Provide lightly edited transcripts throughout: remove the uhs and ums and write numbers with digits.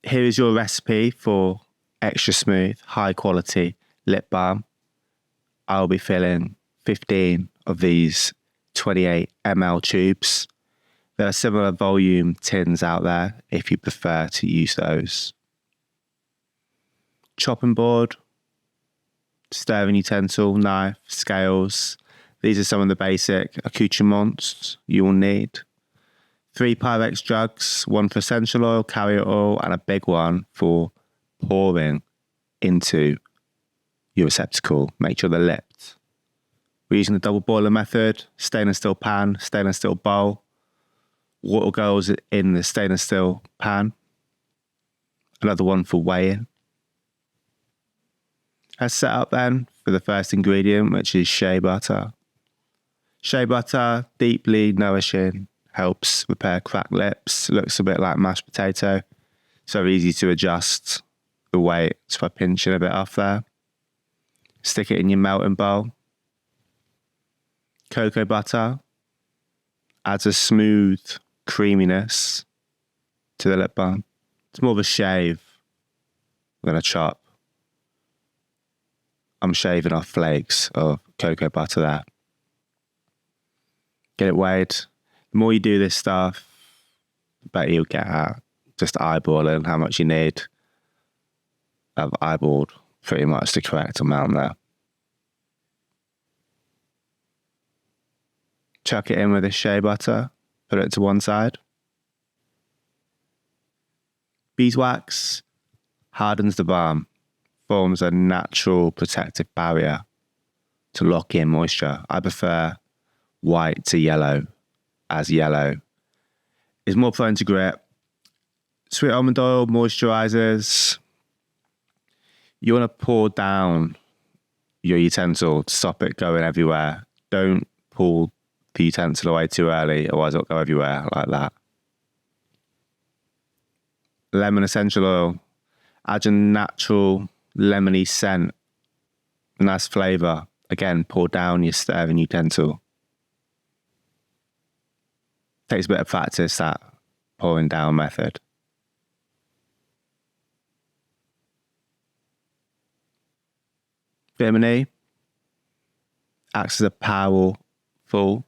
Here is your recipe for extra smooth, high quality lip balm. I'll be filling 15 of these 28 ml tubes. There are similar volume tins out there if you prefer to use those. Chopping board, stirring utensil, knife, scales. These are some of the basic accoutrements you will need. 3 Pyrex jugs, 1 for essential oil, carrier oil, and a big one for pouring into your receptacle. Make sure they're lipped. We're using the double boiler method, stainless steel pan, stainless steel bowl. Water goes in the stainless steel pan. Another one for weighing. Let's set up then for the first ingredient, which is shea butter. Shea butter, deeply nourishing, helps repair cracked lips. Looks a bit like mashed potato. So easy to adjust the weight just by pinching a bit off there. Stick it in your melting bowl. Cocoa butter adds a smooth creaminess to the lip balm. It's more of a shave than a chop. I'm shaving off flakes of cocoa butter there. Get it weighed. The more you do this stuff, the better you'll get at just eyeballing how much you need. I've eyeballed pretty much the correct amount there. Chuck it in with the shea butter. Put it to one side. Beeswax hardens the balm, forms a natural protective barrier to lock in moisture. I prefer white to yellow, as yellow is more prone to grit. Sweet almond oil moisturizers. You want to pour down your utensil to stop it going everywhere. Don't pull the utensil away too early, otherwise it'll go everywhere like that. Lemon essential oil adds a natural lemony scent, nice flavour. Again, pour down your stirring utensil. Takes a bit of practice, that pouring down method. Vitamin E acts as a powerful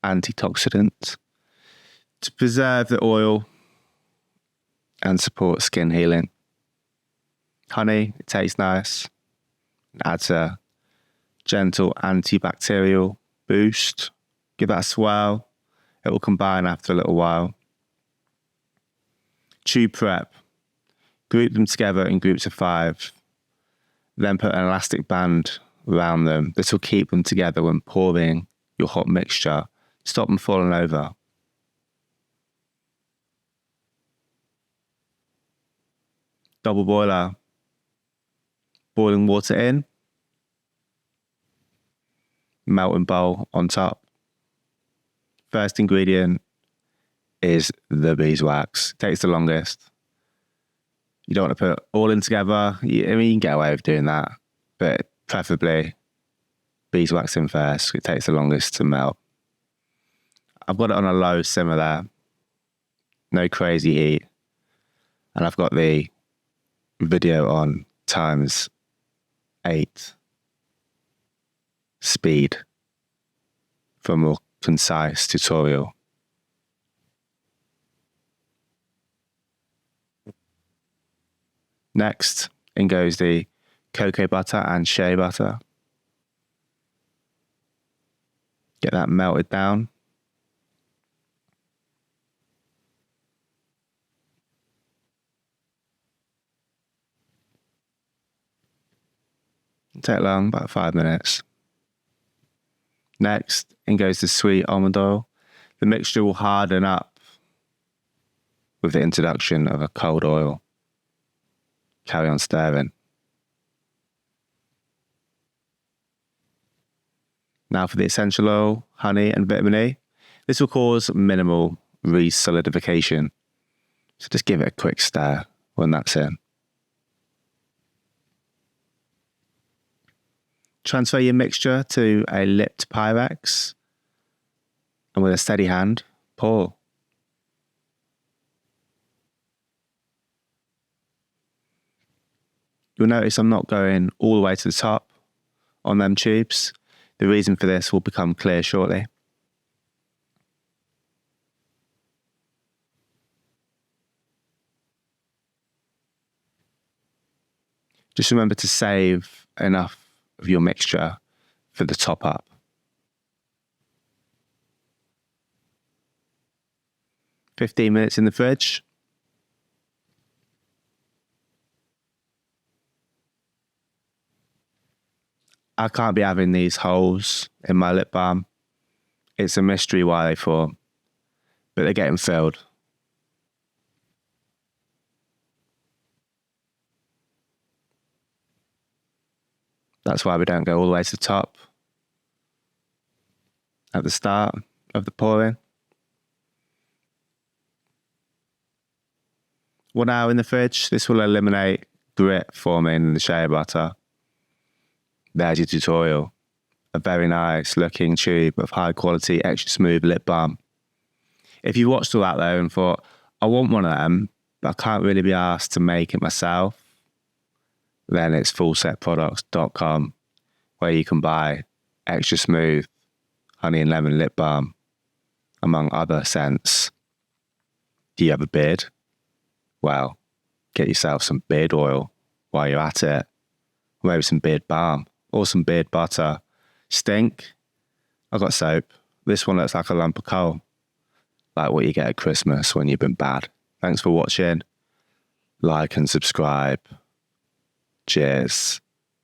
antioxidant to preserve the oil and support skin healing. Honey, it tastes nice. It adds a gentle antibacterial boost. Give that a swirl. It will combine after a little while. Tube prep. Group them together in groups of 5. Then put an elastic band around them. This will keep them together when pouring your hot mixture. Stop them falling over. Double boiler. Boiling water in. Melting bowl on top. First ingredient is the beeswax. Takes the longest. You don't want to put all in together. You can get away with doing that, but preferably beeswax in first. It takes the longest to melt. I've got it on a low simmer there. No crazy heat. And I've got the video on times 8 speed for a more concise tutorial. Next, in goes the cocoa butter and shea butter. Get that melted down. Take long, about 5 minutes. Next, in goes the sweet almond oil. The mixture will harden up with the introduction of a cold oil. Carry on stirring. Now for the essential oil, honey and vitamin E. This will cause minimal re-solidification. So just give it a quick stir when that's in. Transfer your mixture to a lipped Pyrex and with a steady hand, pour. You'll notice I'm not going all the way to the top on them tubes. The reason for this will become clear shortly. Just remember to save enough of your mixture for the top up. "15 minutes in the fridge." I can't be having these holes in my lip balm. It's a mystery why they form, but they're getting filled. That's why we don't go all the way to the top at the start of the pouring. 1 hour in the fridge. This will eliminate grit forming in the shea butter. There's your tutorial. A very nice looking tube of high quality, extra smooth lip balm. If you watched all that though and thought, I want one of them, but I can't really be asked to make it myself, then it's fullsetproducts.com, where you can buy extra smooth honey and lemon lip balm, among other scents. Do you have a beard? Well, get yourself some beard oil while you're at it. Or maybe some beard balm or some beard butter. Stink? I've got soap. This one looks like a lump of coal, like what you get at Christmas when you've been bad. Thanks for watching. Like and subscribe. Cheers.